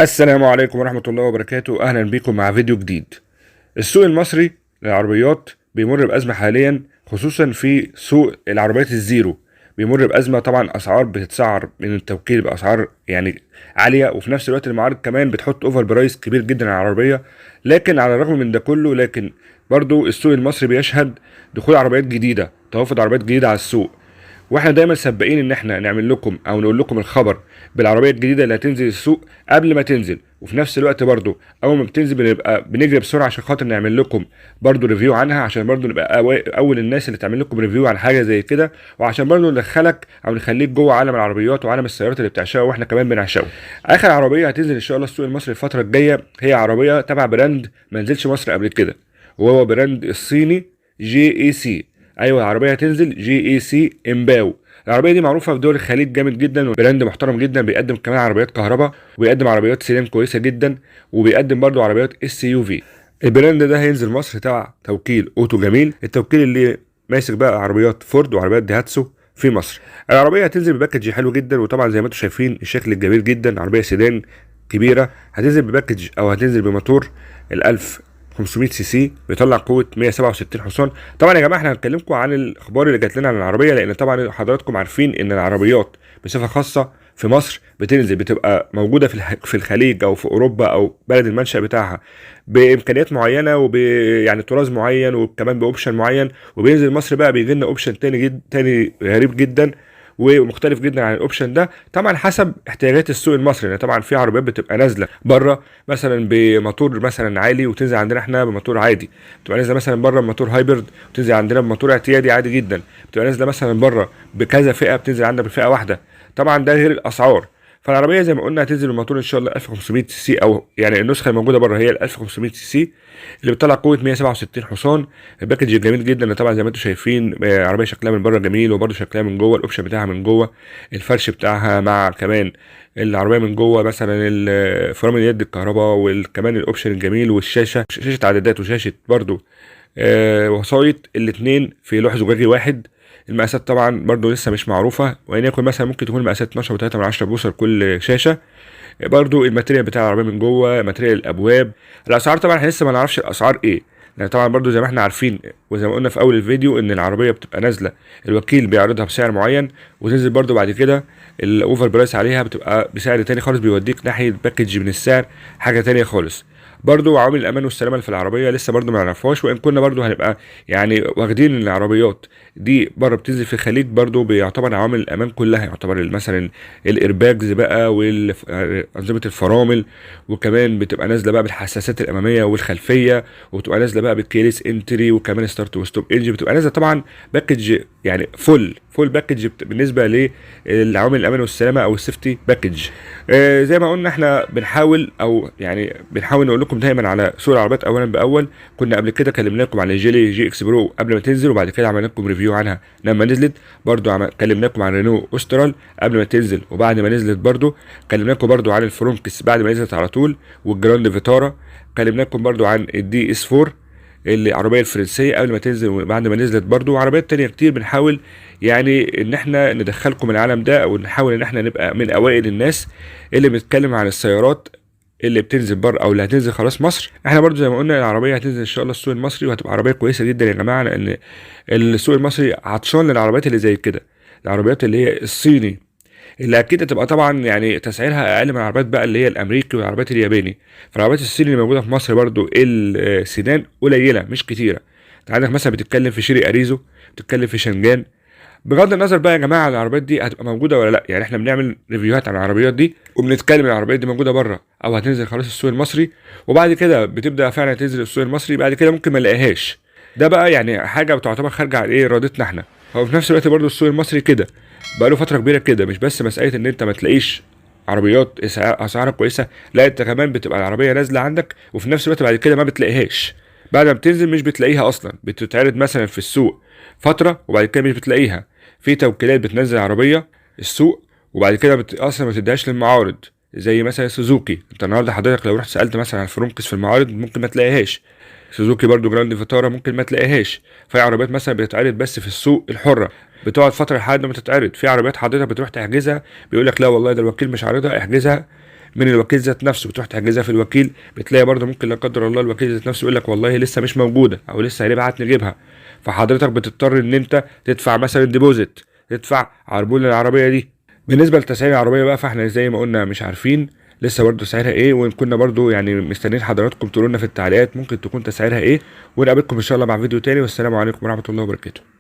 السلام عليكم ورحمة الله وبركاته. أهلا بكم مع فيديو جديد. السوق المصري للعربيات بيمر بأزمة حاليا، خصوصا في سوق العربيات الزيرو. بيمر بأزمة، طبعا أسعار بتتسعر من التوكيل بأسعار عالية، وفي نفس الوقت المعارض كمان بتحط اوفر برايس كبير جدا على العربية. لكن على الرغم من ده كله، لكن برضو السوق المصري بيشهد دخول عربيات جديدة، توافد عربيات جديدة على السوق. واحنا دايما سباقين ان احنا نعمل لكم او نقول لكم الخبر بالعربيه الجديده اللي هتنزل السوق قبل ما تنزل، وفي نفس الوقت برضو اول ما بتنزل بنبقى بنجري بسرعه عشان خاطر نعمل لكم برضو ريفيو عنها، عشان برضو نبقى اول الناس اللي تعمل لكم ريفيو عن حاجه زي كده، وعشان برضو ندخلك او نخليك جوه عالم العربيات وعالم السيارات اللي بتعشقه واحنا كمان بنعشقه. اخر عربيه هتنزل ان شاء الله السوق المصري الفتره الجايه هي عربيه تبع براند ما نزلش مصر قبل كده، وهو براند الصيني جي اي سي. ايوه، العربيه هتنزل جي اي سي امباو. العربيه دي معروفه في دول الخليج جامد جدا، وبراند محترم جدا، بيقدم كمان عربيات كهرباء، وبيقدم عربيات سيدان كويسه جدا، وبيقدم برضو عربيات اس يو في. البراند ده هينزل مصر تبع توكيل اوتو جميل، التوكيل اللي ماسك بقى عربيات فورد وعربيات ديهاتسو في مصر. العربيه هتنزل بباكج حلو جدا، وطبعا زي ما انتم شايفين الشكل الجميل جدا، عربيه سيدان كبيره. هتنزل بباكج او هتنزل بموتور ال 1500 سي سي، بيطلع قوه 167 حصان. طبعا يا جماعه احنا هنكلمكم عن الاخبار اللي جات لنا عن العربيه، لان طبعا حضراتكم عارفين ان العربيات بصفه خاصه في مصر بتنزل بتبقى موجوده في الخليج او في اوروبا او بلد المنشأ بتاعها بامكانيات معينه يعني طراز معين وكمان باوبشن معين، وبينزل مصر بقى بيجي لنا اوبشن تاني غريب جدا ومختلف جدا عن الاوبشن ده، طبعا حسب احتياجات السوق المصري. لان طبعا في عربيات بتبقى نازله بره مثلا بموتور مثلا عالي، وتنزل عندنا احنا بموتور عادي. بتبقى نازله مثلا بره بموتور هايبرد، وتنزل عندنا بموتور اعتيادي عادي جدا. بتبقى نازله مثلا بره بكذا فئه، بتنزل عندنا بفئه واحده. طبعا ده غير الاسعار. فالعربيه زي ما قلنا هتنزل بموتور ان شاء الله 1500 سي سي، او يعني النسخه الموجوده بره هي ال 1500 سي سي اللي بتطلع قوه 167 حصان. الباكج جميل جدا طبعا زي ما انتم شايفين. عربيه شكلها من بره جميل، وبرده شكلها من جوه، الاوبشن بتاعها من جوه، الفرش بتاعها مع كمان العربيه من جوه، مثلا فرامل اليد الكهرباء، وكمان الاوبشن الجميل، والشاشه شاشه عدادات وشاشه برده وسايط، الاثنين في لوح زجاجي واحد. المقاسات طبعا برضو لسه مش معروفه، وان يكون مثلا ممكن تكون مقاسات 12 و3 من 10 بوصه لكل شاشه. برضو الماتيريال بتاع العربيه من جوه، ماتيريال الابواب. الاسعار طبعا احنا لسه ما نعرفش الاسعار ايه، لان طبعا برضو زي ما احنا عارفين وزي ما قلنا في اول الفيديو ان العربيه بتبقى نازله الوكيل بيعرضها بسعر معين، وتنزل برضو بعد كده الاوفر برايس عليها بتبقى بسعر تاني خالص، بيوديك ناحيه باكج من السعر حاجه تانية خالص. برضو عوامل الامان والسلامه اللي في العربيه لسه برضو ما نعرفهاش، وان كنا برضو هنبقى يعني واخدين ان العربيات دي بره بتنزل في الخليج برضو بيعتبر عوامل الامان كلها، يعتبر مثلا الايرباجز بقى وانظمه الفرامل، وكمان بتبقى نازله بقى بالحساسات الاماميه والخلفيه، وبتبقى نازله بقى بالكيليس انتري، وكمان ستارت وستوب انجن. بتبقى نازله طبعا باكج يعني فول باكج بالنسبه للعوامل الامان والسلامه او السيفتي باكج. زي ما قلنا احنا بنحاول بنحاول نقول لكم دايما على سوق العربيات اولا باول. كنا قبل كده كلمناكم عن الجيلي جي اكس برو قبل ما تنزل، وبعد كده عملنا لكم ريفيو عنها لما نزلت. برضو كلمناكم عن رينو اوسترال قبل ما تنزل وبعد ما نزلت. برضو كلمناكم برضو عن الفرونكس بعد ما نزلت على طول، والجراند فيتارا. كلمناكم برضو عن الدي اس 4 العربيه الفرنسيه قبل ما تنزل وبعد ما نزلت برضو، وعربيات تانية كتير. بنحاول يعني ان احنا ندخلكم العالم ده، او نحاول ان احنا نبقى من اوائل الناس اللي بنتكلم عن السيارات اللي بتنزل بره او اللي هتنزل خلاص مصر. احنا برضو زي ما قلنا العربيه هتنزل ان شاء الله السوق المصري، وهتبقى عربيه كويسه جدا يا جماعه، لان السوق المصري عطشان للعربيات اللي زي كده، العربيات اللي هي الصيني اللي اكيد هتبقى طبعا يعني تسعيرها اقل من العربيات بقى اللي هي الامريكي والعربيات الياباني. فالعربيات الصيني اللي موجوده في مصر برضو السيدان قليله مش كتيره. انت عندك مثلا بتتكلم في شيري اريزو، بتتكلم في شنجان. بغض النظر بقى يا جماعه العربيات دي هتبقى موجوده ولا لا، يعني احنا بنعمل ريفيوهات عن العربيات دي وبنتكلم العربيات دي موجوده بره او هتنزل خلاص السوق المصري، وبعد كده بتبدا فعلا تنزل السوق المصري، بعد كده ممكن ما نلاقيهاش. ده بقى يعني حاجه بتعتبر خارجه عن ارادتنا احنا. هو في نفس الوقت برضو السوق المصري كده بقاله فتره كبيره كده، مش بس مساله ان انت ما تلاقيش عربيات اسعارها كويسه، لا انت كمان بتبقى العربيه نازله عندك وفي نفس الوقت بعد كده ما بتلاقيهاش. بعد ما بتنزل مش بتلاقيها اصلا، بتتعرض مثلا في السوق فتره وبعد كده مش بتلاقيها. في توكيلات بتنزل عربيه السوق وبعد كده اصلا ما تديهاش للمعارض، زي مثلا سوزوكي. انت النهارده حضرتك لو رحت سالت مثلا عن الفرونكس في المعارض ممكن ما تلاقيهاش. سوزوكي برضو جراند فيتارا ممكن ما تلاقيهاش. في عربيات مثلا بتتعرض بس في السوق الحره، بتقعد فتره لحد ما تتعرض. في عربيات حضرتك بتروح تحجزها بيقول لك لا والله ده الوكيل مش عارضها، احجزها من الوكيل ذات نفسه، بتروح تحجزها في الوكيل، بتلاقي برضه ممكن لا قدر الله الوكيل ذات نفسه يقول لك والله لسه مش موجوده او لسه هنبعت نجيبها. فحضرتك بتضطر ان انت تدفع مثلا ديبوزيت، تدفع عربون للعربيه دي. بالنسبه لتسعير العربيه بقى، فاحنا زي ما قلنا مش عارفين لسه برضه سعرها ايه، وان كنا برضه يعني مستنيين حضراتكم تقولوا لنا في التعليقات ممكن تكون تسعيرها ايه. ونقابلكم ان شاء الله مع فيديو تاني، والسلام عليكم ورحمه الله وبركاته.